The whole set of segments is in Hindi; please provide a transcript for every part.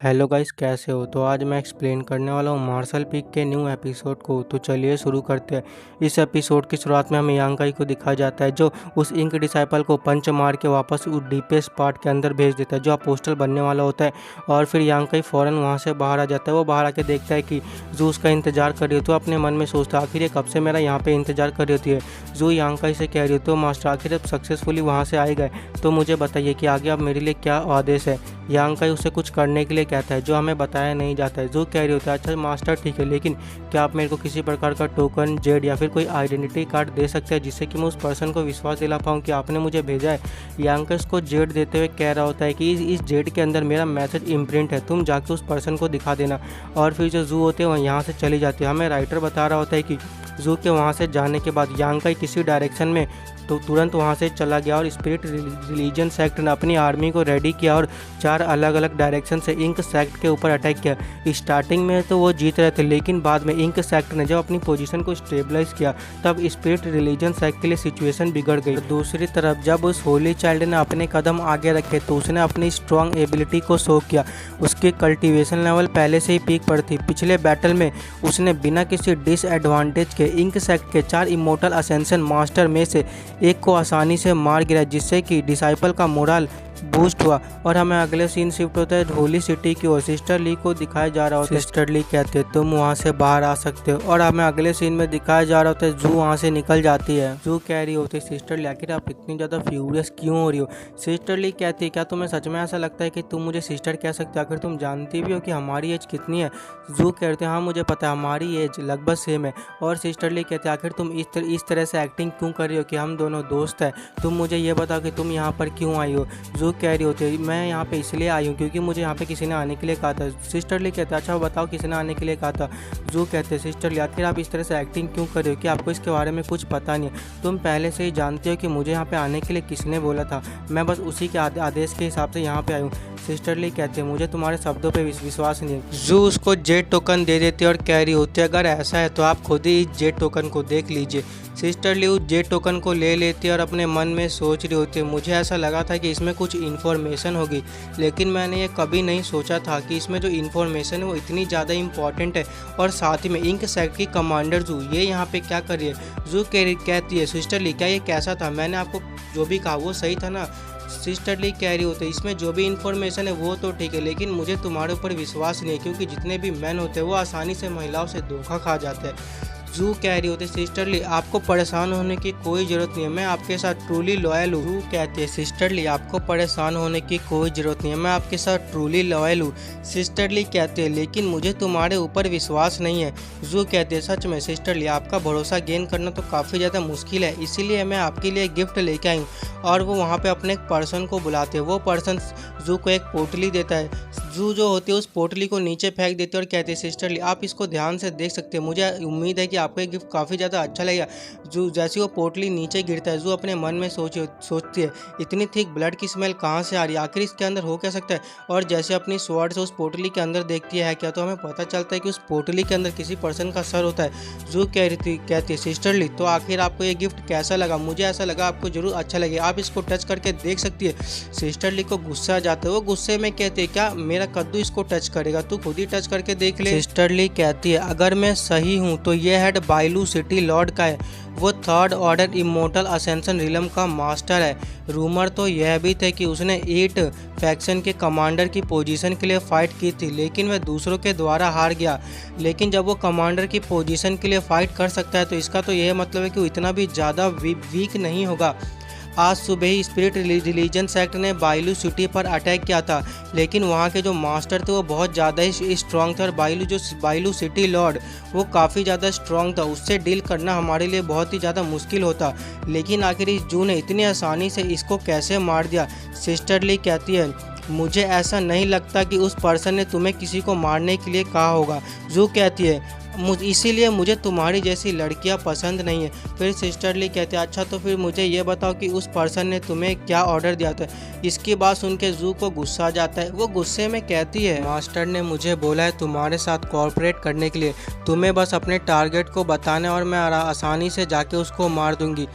हेलो गाइस, कैसे हो? तो आज मैं एक्सप्लेन करने वाला हूँ मार्शल पीक के न्यू एपिसोड को। तो चलिए शुरू करते हैं। इस एपिसोड की शुरुआत में हमें यांगाई को दिखाया जाता है, जो उस इंक डिसाइपल को पंच मार के वापस उस डीपेस्ट पार्ट के अंदर भेज देता है, जो अपोस्टल बनने वाला होता है। और फिर यांगाई फ़ौरन वहाँ से बाहर आ जाता है। वो बाहर आके देखता है कि जू उसका इंतजार कर रही होती है। तो अपने मन में सोचता है, आखिर ये कब से मेरा यहाँ पे इंतजार कर रही होती है। जू यांगाई से कह रही होती है, मास्टर आखिर अब सक्सेसफुली वहाँ से आए गए, तो मुझे बताइए कि आगे अब मेरे लिए क्या आदेश है। यांगाई उसे कुछ करने के लिए कहता है, जो हमें बताया नहीं जाता है। जो कह रही होता है, अच्छा मास्टर ठीक है, लेकिन क्या आप मेरे को किसी प्रकार का टोकन, जेड या फिर कोई आइडेंटिटी कार्ड दे सकते हैं, जिससे कि मैं उस पर्सन को विश्वास दिला पाऊँ कि आपने मुझे भेजा है। यांगाई उसको जेड देते हुए कह रहा होता है कि इस जेड के अंदर मेरा मैसेज इम्प्रिंट है, तुम जाके उस पर्सन को दिखा देना। और फिर जो जू होते हैं वह यहाँ से चली जाती है। हमें राइटर बता रहा होता है कि जू के वहाँ से जाने के बाद यांगाई किसी डायरेक्शन में तो तुरंत वहाँ से चला गया और स्पिरिट रिलीजन सेक्ट ने अपनी आर्मी को रेडी किया और 4 अलग अलग डायरेक्शन से इंक सेक्ट के ऊपर अटैक किया। स्टार्टिंग में तो वो जीत रहे थे, लेकिन बाद में इंक सेक्ट ने जब अपनी पोजीशन को स्टेबलाइज किया, तब स्पिरिट रिलीजन सेक्ट के लिए सिचुएशन बिगड़ गई। दूसरी तरफ जब उस होली चाइल्ड ने अपने कदम आगे रखे, तो उसने अपनी स्ट्रॉन्ग एबिलिटी को शो किया। उसकी कल्टीवेशन लेवल पहले से ही पीक पर थी। पिछले बैटल में उसने बिना किसी डिसएडवांटेज के इंक सेक्ट के 4 इमोर्टल असेंशन मास्टर में से एक को आसानी से मार गिरा, जिससे कि डिसाइपल का मोरल बूस्ट हुआ। और हमें अगले सीन शिफ्ट होता है होली सिटी की ओर। सिस्टर ली को दिखाया जा रहा होता है। सिस्टर ली कहते हैं, तुम वहाँ से बाहर आ सकते हो। और हमें अगले सीन में दिखाया जा रहा होता है जू वहाँ से निकल जाती है। जू कह रही होती है, सिस्टर ली आखिर आप इतनी ज़्यादा फ्यूरियस क्यों हो रही हो? सिस्टर ली कहती है, क्या तुम्हें सच में ऐसा लगता है कि तुम मुझे सिस्टर कह सकते हो? आखिर तुम जानती भी हो कि हमारी एज कितनी है? जू कहते हैं, हाँ मुझे पता है, हमारी एज लगभग सेम है। और सिस्टर ली कहते हैं, आखिर तुम इस तरह से एक्टिंग क्यों कर रही हो कि हम दोनों दोस्त हैं? तुम मुझे ये बताओ कि तुम यहाँ पर क्यों आई हो? जू कह रही होती है, मैं यहाँ पे इसलिए आई हूँ क्योंकि मुझे यहाँ पे किसी ने आने के लिए कहा था। सिस्टर ली कहते हैं, अच्छा बताओ किसी ने आने के लिए कहा था? जू कहते हैं, सिस्टर ली आखिर आप इस तरह से एक्टिंग क्यों कर रहे हो कि आपको इसके बारे में कुछ पता नहीं है? तुम पहले से ही जानते हो कि मुझे यहाँ पे आने के लिए किसने बोला था, मैं बस उसी के आदेश के हिसाब से यहाँ पे आई हूँ। सिस्टर ली कहते हैं, मुझे तुम्हारे शब्दों पे विश्वास नहीं है। जू उसको जेड टोकन दे देती है और कह रही होती है, अगर ऐसा है तो आप खुद ही इस जेड टोकन को देख लीजिए। सिस्टर ली उस जेड टोकन को ले लेती है और अपने मन में सोच रही होती है, मुझे ऐसा लगा था कि इसमें कुछ इन्फॉर्मेशन होगी, लेकिन मैंने ये कभी नहीं सोचा था कि इसमें जो इन्फॉर्मेशन है वो इतनी ज़्यादा इंपॉर्टेंट है। और साथ ही में इंक सेक्ट की कमांडर जू ये यहाँ पे क्या कर रही है? जू कहती है, सिस्टर ली क्या ये कैसा था? मैंने आपको जो भी कहा वो सही था ना? सिस्टर ली कह रही होती है, इसमें जो भी इन्फॉर्मेशन है वो तो ठीक है, लेकिन मुझे तुम्हारे ऊपर विश्वास नहीं है, क्योंकि जितने भी मैन होते हैं वो आसानी से महिलाओं से धोखा खा जाते हैं। जू कह रही होती है, सिस्टर ली आपको परेशान होने की कोई ज़रूरत नहीं है, मैं आपके साथ ट्रूली लॉयल हूँ। जू कहती है, सिस्टर ली आपको परेशान होने की कोई ज़रूरत नहीं है, मैं आपके साथ ट्रूली लॉयल हूँ। सिस्टर ली कहती है, लेकिन मुझे तुम्हारे ऊपर विश्वास नहीं है। जू कहती है, सच में सिस्टर ली आपका भरोसा गेन करना तो काफ़ी ज़्यादा मुश्किल है, इसीलिए मैं आपके लिए गिफ्ट लेके आई हूँ। और वो वहाँ पे अपने एक पर्सन को बुलाते हैं। वो पर्सन जू को एक पोटली देता है। जू जो होती है उस पोटली को नीचे फेंक देती है और कहती है, सिस्टर ली आप इसको ध्यान से देख सकते हैं, मुझे उम्मीद है कि आपको ये गिफ्ट काफ़ी ज़्यादा अच्छा लगेगा। जू जैसे वो पोटली नीचे गिरता है, जू अपने मन में सोचती है, इतनी थिक ब्लड की स्मेल कहाँ से आ रही है, आखिर इसके अंदर हो क्या सकता है? और जैसे अपनी स्वॉर्ड से उस पोटली के अंदर देखती है क्या, तो हमें पता चलता है कि उस पोटली के अंदर किसी पर्सन का सर होता है। जू कहती है, सिस्टर ली तो आखिर आपको ये गिफ्ट कैसा लगा? मुझे ऐसा लगा आपको जरूर अच्छा लगेगा, आप इसको टच करके देख सकती है। सिस्टर ली को गुस्सा आ जाता है। वो गुस्से में कहती है, क्या मेरा कद्दू इसको टच करेगा? तू खुद ही टच करके देख ले। सिस्टर ली कहती है, अगर मैं सही हूँ तो ये हेड बाइलू सिटी लॉर्ड का है, वो 3rd order immortal ascension realm का मास्टर है। रूमर तो यह भी थे कि उसने 8 फैक्शन के कमांडर की पोजीशन के लिए फ़ाइट की थी, लेकिन वह दूसरों के द्वारा हार गया। लेकिन जब वो कमांडर की पोजीशन के लिए फ़ाइट कर सकता है, तो इसका तो यह मतलब है कि वो इतना भी ज़्यादा वीक नहीं होगा। आज सुबह ही स्पिरिट रिलीजन सेक्ट ने बाइलू सिटी पर अटैक किया था, लेकिन वहाँ के जो मास्टर थे वो बहुत ज़्यादा ही स्ट्रॉन्ग थे। और बाइलू सिटी लॉर्ड वो काफ़ी ज़्यादा स्ट्रॉन्ग था, उससे डील करना हमारे लिए बहुत ही ज़्यादा मुश्किल होता। लेकिन आखिर इस जू ने इतनी आसानी से इसको कैसे मार दिया? सिस्टर ली कहती है, मुझे ऐसा नहीं लगता कि उस पर्सन ने तुम्हें किसी को मारने के लिए कहा होगा। जू कहती है, इसीलिए मुझे तुम्हारी जैसी लड़कियां पसंद नहीं है। फिर सिस्टर ली कहते हैं, अच्छा तो फिर मुझे ये बताओ कि उस पर्सन ने तुम्हें क्या ऑर्डर दिया था? इसकी बात सुन के जू को गुस्सा आ जाता है। वो गुस्से में कहती है, मास्टर ने मुझे बोला है तुम्हारे साथ कोऑपरेट करने के लिए, तुम्हें बस अपने टारगेट को बताना और मैं आसानी से जाके उसको मार दूंगी।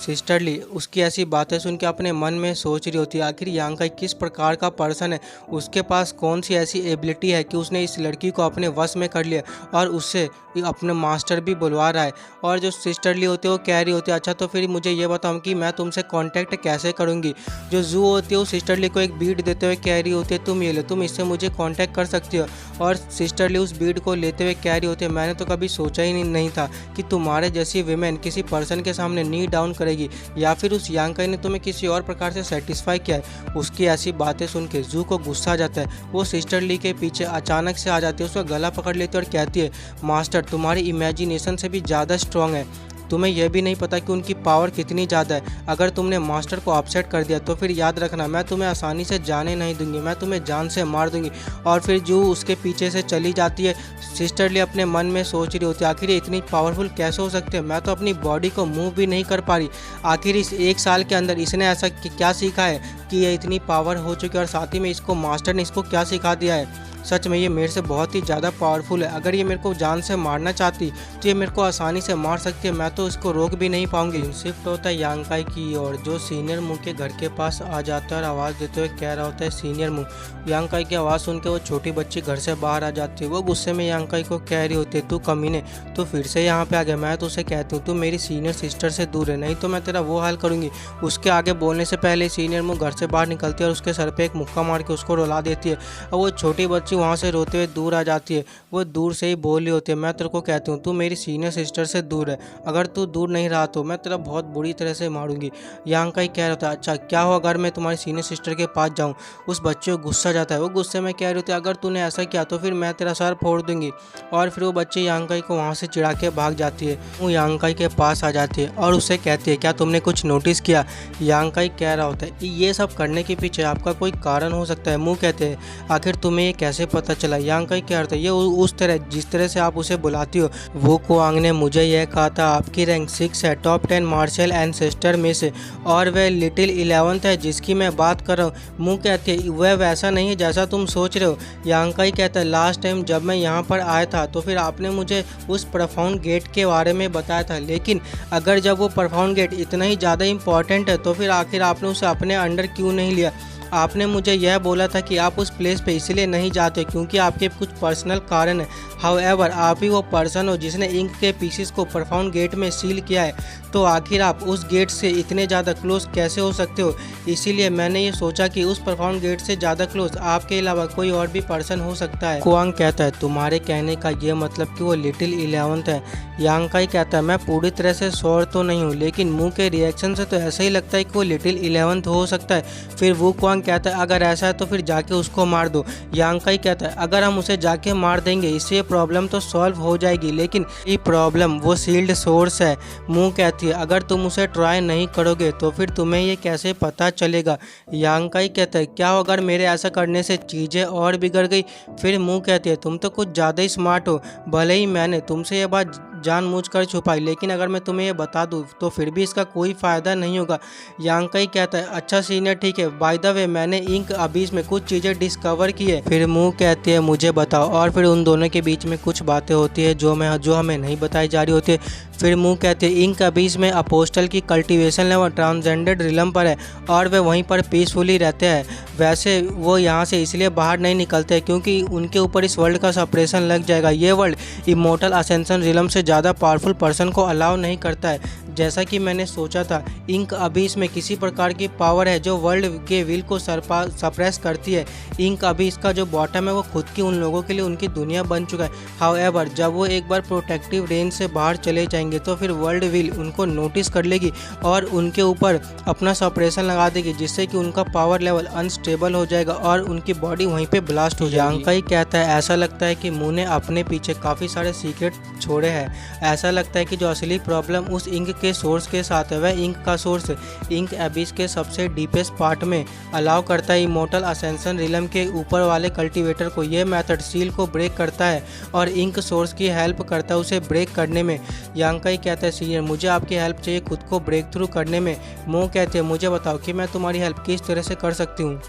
सिस्टर ली उसकी ऐसी बातें सुन के अपने मन में सोच रही होती है आखिर यांग किस प्रकार का पर्सन है, उसके पास कौन सी ऐसी एबिलिटी है कि उसने इस लड़की को अपने वश में कर लिया और उससे अपने मास्टर भी बुलवा रहा है। और जो सिस्टर ली होती है वो कह रही होती है अच्छा तो फिर मुझे ये बताओ कि मैं तुमसे कांटेक्ट कैसे करूँगी। जो जू होती है वो सिस्टर ली को एक बीट देते हुए कह रही होती है तुम ये लो, तुम इससे मुझे कांटेक्ट कर सकती हो। और सिस्टर ली उस बीट को लेते हुए कह रही होती है मैंने तो कभी सोचा ही नहीं था कि तुम्हारे जैसी विमेन किसी पर्सन के सामने नी डाउन करेगी या फिर उस यांकाई ने तुम्हें किसी और प्रकार से सेटिस्फाई किया है। उसकी ऐसी बातें सुन के जू को गुस्सा आ जाता है। वो सिस्टर ली के पीछे अचानक से आ जाती है, उसका गला पकड़ लेती है और कहती है मास्टर तुम्हारी इमेजिनेशन से भी ज़्यादा स्ट्रांग है, तुम्हें यह भी नहीं पता कि उनकी पावर कितनी ज़्यादा है। अगर तुमने मास्टर को अपसेट कर दिया तो फिर याद रखना मैं तुम्हें आसानी से जाने नहीं दूंगी, मैं तुम्हें जान से मार दूंगी। और फिर जू उसके पीछे से चली जाती है। सिस्टर ली अपने मन में सोच रही होती है आखिर ये इतनी पावरफुल कैसे हो सकते हैं, मैं तो अपनी बॉडी को मूव भी नहीं कर पा रही। आखिर इस 1 साल के अंदर इसने ऐसा क्या सीखा है कि ये इतनी पावर हो चुकी है और साथ ही में इसको मास्टर ने इसको क्या सिखा दिया है। सच में ये मेरे से बहुत ही ज़्यादा पावरफुल है, अगर ये मेरे को जान से मारना चाहती तो ये मेरे को आसानी से मार सकती है, मैं तो इसको रोक भी नहीं पाऊंगी। शिफ्ट होता है यांकाई की और जो सीनियर मुंह के घर के पास आ जाता है और आवाज़ देते हुए कह रहा होता है सीनियर मुंह। यांकाई की आवाज़ सुन के वो छोटी बच्ची घर से बाहर आ जाती है। वो गुस्से में यांकाई को कह रही होती है तू कमीने, तू फिर से यहाँ पे आ गया, मैं तो उसे कहती हूँ तू मेरी सीनियर सिस्टर से दूर है नहीं तो मैं तेरा वो हाल करूँगी। उसके आगे बोलने से पहले सीनियर मुंह घर से बाहर निकलती है और उसके सर पर एक मुक्का मार के उसको रुला देती है और वो छोटी बच्ची वहाँ से रोते हुए दूर आ जाती है। वो दूर से ही बोल रही होती है मैं तेरे को कहती हूँ तू मेरी सीनियर सिस्टर से दूर है, अगर तू दूर नहीं रहा तो मैं तेरा बहुत बुरी तरह से मारूंगी। यांकाई कह रहा होता है अच्छा क्या हो अगर मैं तुम्हारी सीनियर सिस्टर के पास जाऊँ। उस बच्चे को गुस्सा जाता है, वो गुस्से में कह रही होती है अगर तूने ऐसा किया तो फिर मैं तेरा सर फोड़ दूंगी। और फिर वो बच्चे यांकाई को वहाँ से चिढ़ा के भाग जाती है। वो यांकाई के पास आ जाती है और उससे कहती है क्या तुमने कुछ नोटिस किया। यांकाई कह रहा होता है ये सब करने के पीछे आपका कोई कारण हो सकता है। मुँह कहते हैं आखिर तुम्हें ये कैसे पता चला। यांकाई क्या अर्थ है ये उस तरह जिस तरह से आप उसे बुलाती हो। वो कुआंग ने मुझे यह कहा था आपकी रैंक 6 है टॉप 10 मार्शल एंसेस्टर में से और वह लिटिल 11th है जिसकी मैं बात कर रहा हूँ। मुँह कहती है वह वैसा नहीं है जैसा तुम सोच रहे हो। यांकाई कहता है लास्ट टाइम जब मैं यहाँ पर आया था तो फिर आपने मुझे उस प्रोफाउंड गेट के बारे में बताया था, लेकिन अगर जब वो प्रोफाउंड गेट इतना ही ज़्यादा इंपॉर्टेंट है तो फिर आखिर आपने उसे अपने अंडर क्यों नहीं लिया। आपने मुझे यह बोला था कि आप उस प्लेस पे इसलिए नहीं जाते क्योंकि आपके कुछ पर्सनल कारण है। हाउएवर आप ही वो पर्सन हो जिसने इंक के पीसेस को प्रोफाउंड गेट में सील किया है, तो आखिर आप उस गेट से इतने ज़्यादा क्लोज कैसे हो सकते हो। इसीलिए मैंने ये सोचा कि उस प्रोफाउंड गेट से ज़्यादा क्लोज आपके अलावा कोई और भी पर्सन हो सकता है। कुआंग कहता है तुम्हारे कहने का ये मतलब कि वो लिटिल 11th है। यांकाई कहता है मैं पूरी तरह से श्योर तो नहीं हूँ, लेकिन मुंह के रिएक्शन से तो ऐसा ही लगता है कि वो लिटिल 11th हो सकता है। फिर वो कुआंग कहता है अगर ऐसा है तो फिर जाके उसको मार दो। यांकाई कहता है अगर हम उसे जाके मार देंगे इससे ये प्रॉब्लम तो सॉल्व हो जाएगी, लेकिन ये प्रॉब्लम वो सील्ड सोर्स है। मुंह कहती है अगर तुम उसे ट्राई नहीं करोगे तो फिर तुम्हें ये कैसे पता चलेगा। यांकाई कहता है क्या हो अगर मेरे ऐसा करने से चीज़ें और बिगड़ गई। फिर मुंह कहती है तुम तो कुछ ज़्यादा ही स्मार्ट हो, भले ही मैंने तुमसे ये बात जानबूझकर छुपाई, लेकिन अगर मैं तुम्हें ये बता दूं तो फिर भी इसका कोई फ़ायदा नहीं होगा। यांकाई कहता है अच्छा सीनियर ठीक है, बाय द वे मैंने इंक अबीस में कुछ चीज़ें डिस्कवर की है। फिर मुंह कहती है मुझे बताओ, और फिर उन दोनों के बीच में कुछ बातें होती है जो हमें नहीं बताई जा रही होती है। फिर मुंह कहते हैं इंक अबीस में अपोस्टल की कल्टीवेशन लेवल ट्रांसजेंडर्ड रिलम पर है और वे वहीं पर पीसफुली रहते हैं। वैसे वो यहाँ से इसलिए बाहर नहीं निकलते क्योंकि उनके ऊपर इस वर्ल्ड का सप्रेशन लग जाएगा। ये वर्ल्ड इमोर्टल असेंशन रिलम से ज़्यादा पावरफुल पर्सन को अलाउ नहीं करता है। जैसा कि मैंने सोचा था, इंक अबीस में किसी प्रकार की पावर है जो वर्ल्ड के विल को सप्रेस करती है। इंक अबीस का जो बॉटम है वो खुद की उन लोगों के लिए उनकी दुनिया बन चुका है। हाउएवर जब वो एक बार प्रोटेक्टिव रेंज से बाहर चले जाएंगे तो फिर वर्ल्ड विल उनको नोटिस कर लेगी और उनके ऊपर अपना सप्रेशन लगा देगी, जिससे कि उनका पावर लेवल अनस्टेबल हो जाएगा और उनकी बॉडी वहीं पे ब्लास्ट हो जाएगी। यांकाई कहता है ऐसा लगता है कि मुंह ने अपने पीछे काफ़ी सारे सीक्रेट छोड़े हैं। ऐसा लगता है कि जो असली प्रॉब्लम उस इंक के सोर्स के साथ है वह इंक का सोर्स इंक एबिस के सबसे डीपेस्ट पार्ट में अलाउ करता है इमोर्टल असेंशन रिलम के ऊपर वाले कल्टीवेटर को। यह मेथड सील को ब्रेक करता है और इंक सोर्स की हेल्प करता है उसे ब्रेक करने में। यांकाई कहता है सीनियर मुझे आपकी हेल्प चाहिए खुद को ब्रेक थ्रू करने में। मोह कहते हैं मुझे बताओ कि मैं तुम्हारी हेल्प किस तरह से कर सकती हूँ।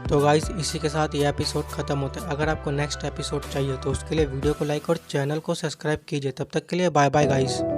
तो गाइस इसी के साथ ये एपिसोड खत्म होता है। अगर आपको नेक्स्ट एपिसोड चाहिए तो उसके लिए वीडियो को लाइक और चैनल को सब्सक्राइब कीजिए। तब तक के लिए बाय बाय गाइस।